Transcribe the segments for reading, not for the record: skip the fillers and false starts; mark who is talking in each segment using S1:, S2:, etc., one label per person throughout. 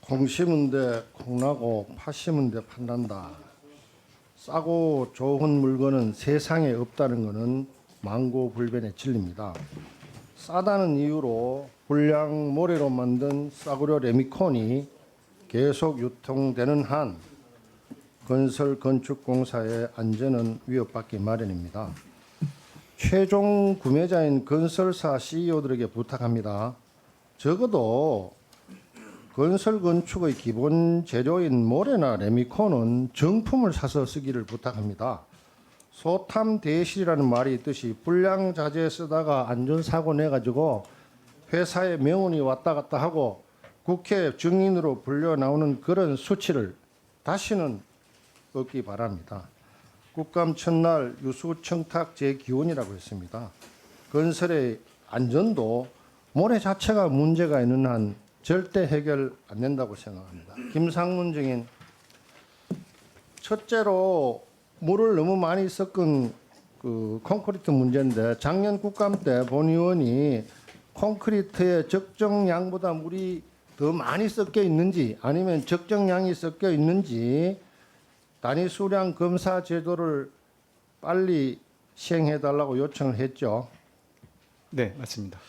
S1: 콩 심은 데 콩나고 파 심은 데 판단다. 싸고 좋은 물건은 세상에 없다는 것은 망고불변의 진리입니다. 싸다는 이유로 불량 모래로 만든 싸구려 레미콘이 계속 유통되는 한 건설 건축공사의 안전은 위협받기 마련입니다. 최종 구매자인 건설사 CEO들에게 부탁합니다. 적어도 건설 건축의 기본 재료인 모래나 레미콘은 정품을 사서 쓰기를 부탁합니다. 소탐 대실이라는 말이 있듯이 불량 자재 쓰다가 안전사고 내가지고 회사에 명운이 왔다 갔다 하고 국회 증인으로 불려 나오는 그런 수치를 다시는 얻기 바랍니다. 국감 첫날 유수청탁 재기원이라고 했습니다. 건설의 안전도 모래 자체가 문제가 있는 한 절대 해결 안 된다고 생각합니다. 김상문 증인, 첫째로 물을 너무 많이 섞은 그 콘크리트 문제인데 작년 국감 때 본 의원이 콘크리트에 적정량보다 물이 더 많이 섞여 있는지 아니면 적정량이 섞여 있는지 단위 수량 검사 제도를 빨리 시행해 달라고 요청을 했죠.
S2: 네, 맞습니다.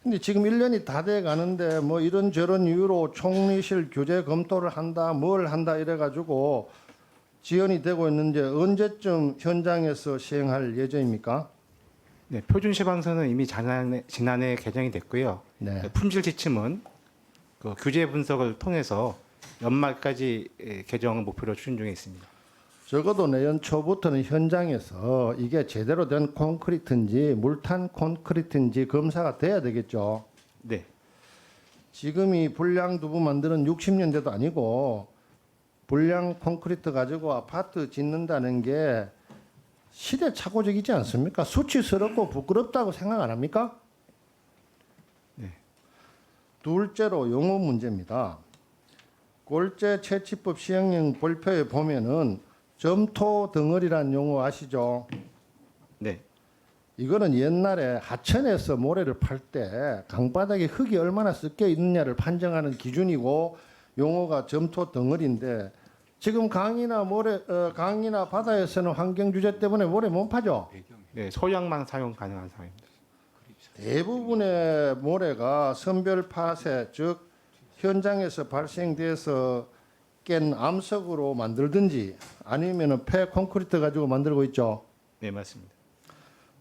S1: 근데 지금 1년이 다 돼 가는데 뭐 이런저런 이유로 총리실 규제 검토를 한다, 뭘 한다 이래 가지고 지연이 되고 있는데 언제쯤 현장에서 시행할 예정입니까?
S2: 네, 표준 시방서는 이미 지난해 개정이 됐고요.
S1: 네.
S2: 품질 지침은 그 규제 분석을 통해서 연말까지 개정 목표로 추진 중에 있습니다.
S1: 적어도 내년 초부터는 현장에서 이게 제대로 된 콘크리트인지 물탄 콘크리트인지 검사가 돼야 되겠죠.
S2: 네,
S1: 지금이 불량 두부 만드는 60년대도 아니고 불량 콘크리트 가지고 아파트 짓는다는 게 시대착오적이지 않습니까? 수치스럽고 부끄럽다고 생각 안 합니까?
S2: 네.
S1: 둘째로 용어 문제입니다. 골재 채취법 시행령 볼표에 보면은 점토 덩어리란 용어 아시죠?
S2: 네,
S1: 이거는 옛날에 하천에서 모래를 팔 때 강바닥에 흙이 얼마나 섞여 있느냐를 판정하는 기준이고 용어가 점토 덩어리인데 지금 강이나 바다에서는 환경 규제 때문에 모래 못 파죠.
S2: 네, 소량만 사용 가능한 상황입니다.
S1: 대부분의 모래가 선별 파쇄 즉 현장에서 발생돼서 깬 암석으로 만들든지 아니면은 폐 콘크리트 가지고 만들고 있죠.
S2: 네, 맞습니다.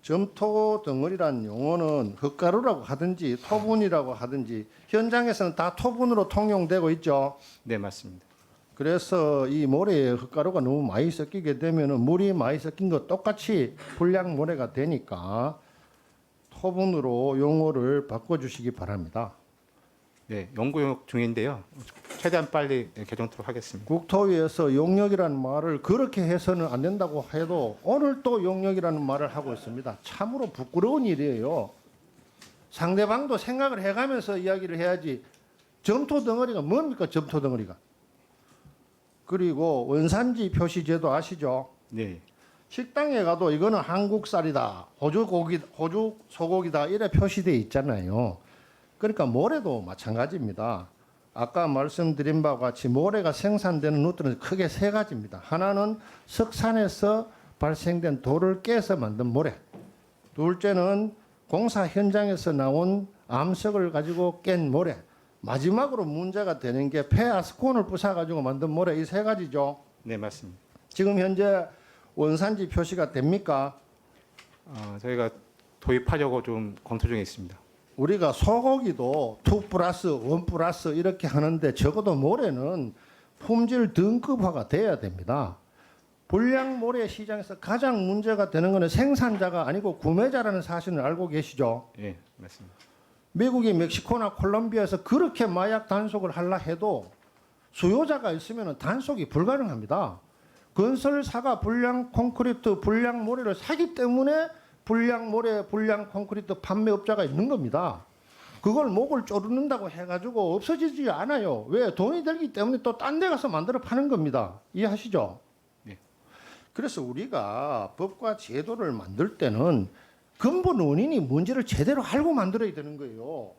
S1: 점토 덩어리란 용어는 흙가루라고 하든지 토분이라고 하든지 현장에서는 다 토분으로 통용되고 있죠.
S2: 네, 맞습니다.
S1: 그래서 이 모래에 흙가루가 너무 많이 섞이게 되면은 물이 많이 섞인 것 똑같이 불량 모래가 되니까 토분으로 용어를 바꿔주시기 바랍니다.
S2: 네, 연구 중인데요. 최대한 빨리 개정토록 하겠습니다.
S1: 국토위에서 용역이라는 말을 그렇게 해서는 안 된다고 해도 오늘 또 용역이라는 말을 하고 있습니다. 참으로 부끄러운 일이에요. 상대방도 생각을 해가면서 이야기를 해야지. 점토 덩어리가 뭡니까? 점토 덩어리가. 그리고 원산지 표시제도 아시죠?
S2: 네,
S1: 식당에 가도 이거는 한국 쌀이다, 호주 소고기다 이래 표시돼 있잖아요. 그러니까 모래도 마찬가지입니다. 아까 말씀드린 바와 같이 모래가 생산되는 루트는 크게 세 가지입니다. 하나는 석산에서 발생된 돌을 깨서 만든 모래. 둘째는 공사 현장에서 나온 암석을 가지고 깬 모래. 마지막으로 문제가 되는 게 폐아스콘을 부숴가지고 만든 모래. 이 세 가지죠.
S2: 네, 맞습니다.
S1: 지금 현재 원산지 표시가 됩니까?
S2: 저희가 도입하려고 좀 검토 중에 있습니다.
S1: 우리가 소고기도 2 플러스 1 플러스 이렇게 하는데 적어도 모래는 품질 등급화가 돼야 됩니다. 불량 모래 시장에서 가장 문제가 되는 것은 생산자가 아니고 구매자라는 사실을 알고 계시죠?
S2: 네, 맞습니다.
S1: 미국이 멕시코나 콜롬비아에서 그렇게 마약 단속을 하려 해도 수요자가 있으면 단속이 불가능합니다. 건설사가 불량 콘크리트, 불량 모래를 사기 때문에 불량 모래, 불량 콘크리트 판매업자가 있는 겁니다. 그걸 목을 조르는다고 해가지고 없어지지 않아요. 왜? 돈이 들기 때문에 또 딴 데 가서 만들어 파는 겁니다. 이해하시죠?
S2: 네.
S1: 그래서 우리가 법과 제도를 만들 때는 근본 원인이 뭔지를 제대로 알고 만들어야 되는 거예요.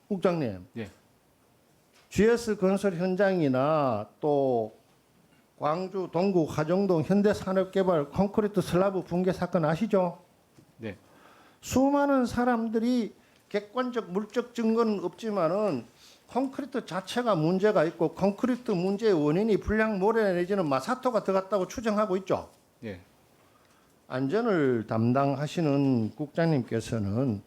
S1: 국장님.
S2: 네.
S1: GS 건설 현장이나 또 광주 동구 화정동 현대산업개발 콘크리트 슬라브 붕괴 사건 아시죠?
S2: 네.
S1: 수많은 사람들이 객관적 물적 증거는 없지만은 콘크리트 자체가 문제가 있고 콘크리트 문제의 원인이 불량 모래 내지는 마사토가 들어갔다고 추정하고 있죠.
S2: 예.
S1: 안전을 담당하시는 국장님께서는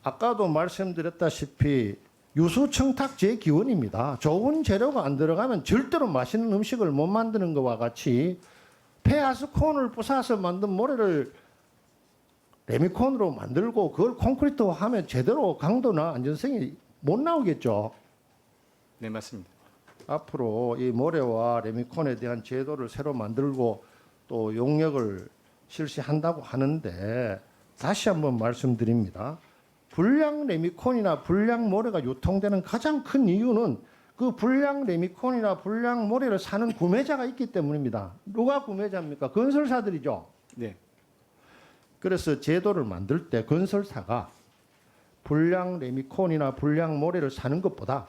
S1: 아까도 말씀드렸다시피 유수청탁제 기원입니다. 좋은 재료가 안 들어가면 절대로 맛있는 음식을 못 만드는 것과 같이 폐하스콘을 부숴서 만든 모래를 레미콘으로 만들고 그걸 콘크리트화하면 제대로 강도나 안전성이 못 나오겠죠.
S2: 네, 맞습니다.
S1: 앞으로 이 모래와 레미콘에 대한 제도를 새로 만들고 또 용역을 실시한다고 하는데 다시 한번 말씀드립니다. 불량 레미콘이나 불량 모래가 유통되는 가장 큰 이유는 그 불량 레미콘이나 불량 모래를 사는 구매자가 있기 때문입니다. 누가 구매자입니까? 건설사들이죠.
S2: 네.
S1: 그래서 제도를 만들 때 건설사가 불량 레미콘이나 불량 모래를 사는 것보다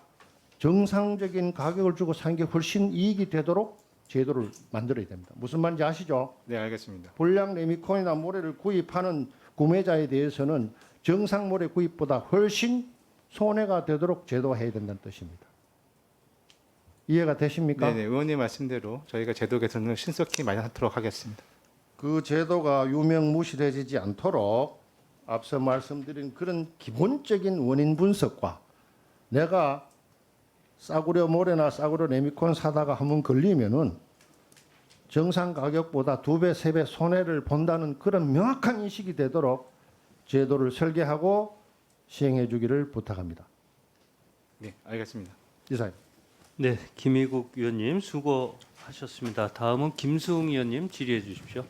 S1: 정상적인 가격을 주고 사는 게 훨씬 이익이 되도록 제도를 만들어야 됩니다. 무슨 말인지 아시죠?
S2: 네, 알겠습니다.
S1: 불량 레미콘이나 모래를 구입하는 구매자에 대해서는 정상 모래 구입보다 훨씬 손해가 되도록 제도화해야 된다는 뜻입니다. 이해가 되십니까?
S2: 네, 네. 의원님 말씀대로 저희가 제도 개선을 신속히 마련하도록 하겠습니다.
S1: 그 제도가 유명무실해지지 않도록 앞서 말씀드린 그런 기본적인 원인 분석과 내가 싸구려 모래나 싸구려 레미콘 사다가 한번 걸리면은 정상 가격보다 2배, 3배 손해를 본다는 그런 명확한 인식이 되도록 제도를 설계하고 시행해 주기를 부탁합니다.
S2: 네, 알겠습니다.
S1: 이사님.
S3: 네, 김희국 위원님 수고하셨습니다. 다음은 김수웅 위원님 질의해 주십시오.